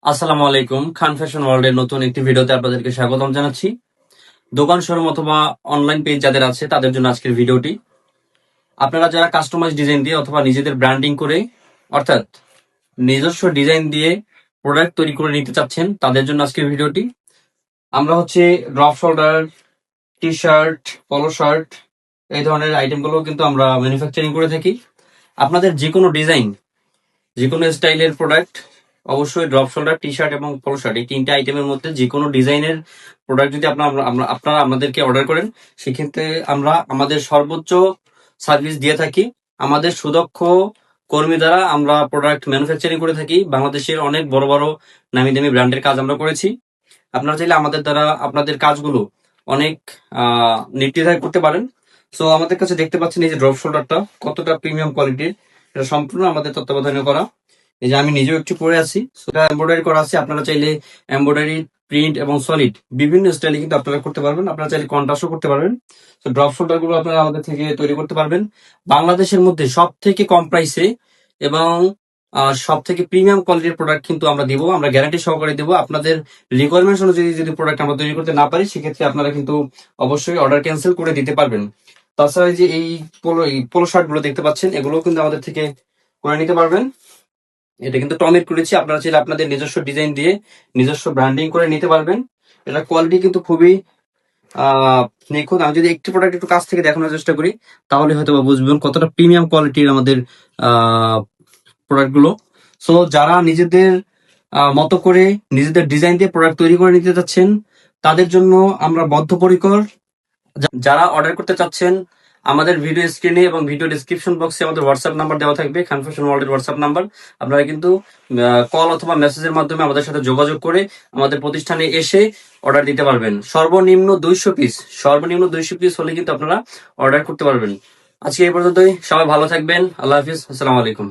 আসসালামু আলাইকুম। খান ফ্যাশন ওয়ার্ল্ডের নতুন একটি ভিডিওতে আপনাদেরকে স্বাগতম জানাচ্ছি। দোকান শোরুম অথবা অনলাইন পেজ যাদের আছে তাদের জন্য আজকের ভিডিওটি। আপনারা যারা কাস্টমাইজ ডিজাইন দিয়ে অথবা নিজেদের ব্র্যান্ডিং করে অর্থাৎ নিজস্ব ডিজাইন দিয়ে প্রোডাক্ট তৈরি করে নিতে চাচ্ছেন তাদের জন্য আজকের ভিডিওটি। আমরা হচ্ছে ড্রপ শোল্ডার, টি শার্ট, পলো শার্ট এই ধরনের আইটেমগুলো কিন্তু আমরা ম্যানুফ্যাকচারিং করে থাকি। আপনাদের যে কোনো ডিজাইন, যে কোনো স্টাইলের প্রোডাক্ট, অবশ্যই ড্রপ শোল্ডার, টি শার্ট এবং পলো শার্ট এই তিনটা আইটেমের মধ্যে যে কোনো ডিজাইনের প্রোডাক্ট যদি আপনারা আমাদেরকে অর্ডার করেন, সেক্ষেত্রে আমরা আমাদের সর্বোচ্চ সার্ভিস দিয়ে থাকি। আমাদের সুদক্ষ কর্মী দ্বারা আমরা প্রোডাক্ট ম্যানুফ্যাকচারিং করে থাকি। বাংলাদেশের অনেক বড় বড় নামি দামি ব্র্যান্ডের কাজ আমরা করেছি। আপনারা চাইলে আমাদের দ্বারা আপনাদের কাজগুলো অনেক নির্দ্বিধায় করতে পারেন। সো আমাদের কাছে দেখতে পাচ্ছেন এই যে ড্রপ শোল্ডারটা কতটা প্রিমিয়াম কোয়ালিটির, এটা সম্পূর্ণ আমাদের তত্ত্বাবধানে করা। এই যে আমি নিজেও একটু পরে আছি, সেটা এমব্রয়ডারি করা আছে। আপনারা চাইলে এমব্রয়ডারি, প্রিন্ট এবং সলিড বিভিন্ন স্টাইলে কিন্তু আপনারা করতে পারবেন। আপনারা চাইলে কন্ট্রাস্টও করতে পারবেন। তো ড্রপ শোল্ডার গুলো আপনারা আমাদের থেকে তৈরি করতে পারবেন বাংলাদেশের মধ্যে সব থেকে কম প্রাইসে এবং সব থেকে প্রিমিয়াম কোয়ালিটির প্রোডাক্ট কিন্তু আমরা দিব। আমরা গ্যারান্টি সহকারে দিব। আপনাদের রিকোয়ারমেন্টস অনুযায়ী যদি প্রোডাক্ট আমরা তৈরি করতে না পারি, সেক্ষেত্রে আপনারা কিন্তু অবশ্যই অর্ডার ক্যান্সেল করে দিতে পারবেন। তাছাড়া এই যে এই পোলো শার্ট গুলো দেখতে পাচ্ছেন, এগুলো কিন্তু আমাদের থেকে করে নিতে পারবেন। এটা কিন্তু টমেট করেছি, আপনারা চাইলে আপনাদের নিজস্ব ডিজাইন দিয়ে নিজস্ব ব্র্যান্ডিং করে নিতে পারবেন। এটা কোয়ালিটি কিন্তু খুবই নিখুঁত। আমি যদি একটি প্রোডাক্ট একটু কাছ থেকে দেখানোর চেষ্টা করি, তাহলে হয়তো বুঝবেন কতটা প্রিমিয়াম কোয়ালিটির আমাদের প্রোডাক্ট গুলো। সো যারা নিজেদের মতো করে নিজেদের ডিজাইন দিয়ে প্রোডাক্ট তৈরি করে নিতে চাচ্ছেন, তাদের জন্য আমরা বদ্ধপরিকর। যারা অর্ডার করতে চাচ্ছেন, আমাদের ভিডিও স্ক্রিনে এবং ভিডিও ডিসক্রিপশন বক্সে আমাদের হোয়াটসঅ্যাপ নাম্বার দেওয়া থাকবে, খান ফ্যাশন ওয়ার্ল্ডের হোয়াটসঅ্যাপ নাম্বার। আপনারা কিন্তু কল অথবা মেসেজের মাধ্যমে আমাদের সাথে যোগাযোগ করে আমাদের প্রতিষ্ঠানে এসে অর্ডার দিতে পারবেন। সর্বনিম্ন 200 পিস হলে কিন্তু আপনারা অর্ডার করতে পারবেন। আজকে এই পর্যন্তই। সবাই ভালো থাকবেন। আল্লাহ হাফিজ। আসসালামু আলাইকুম।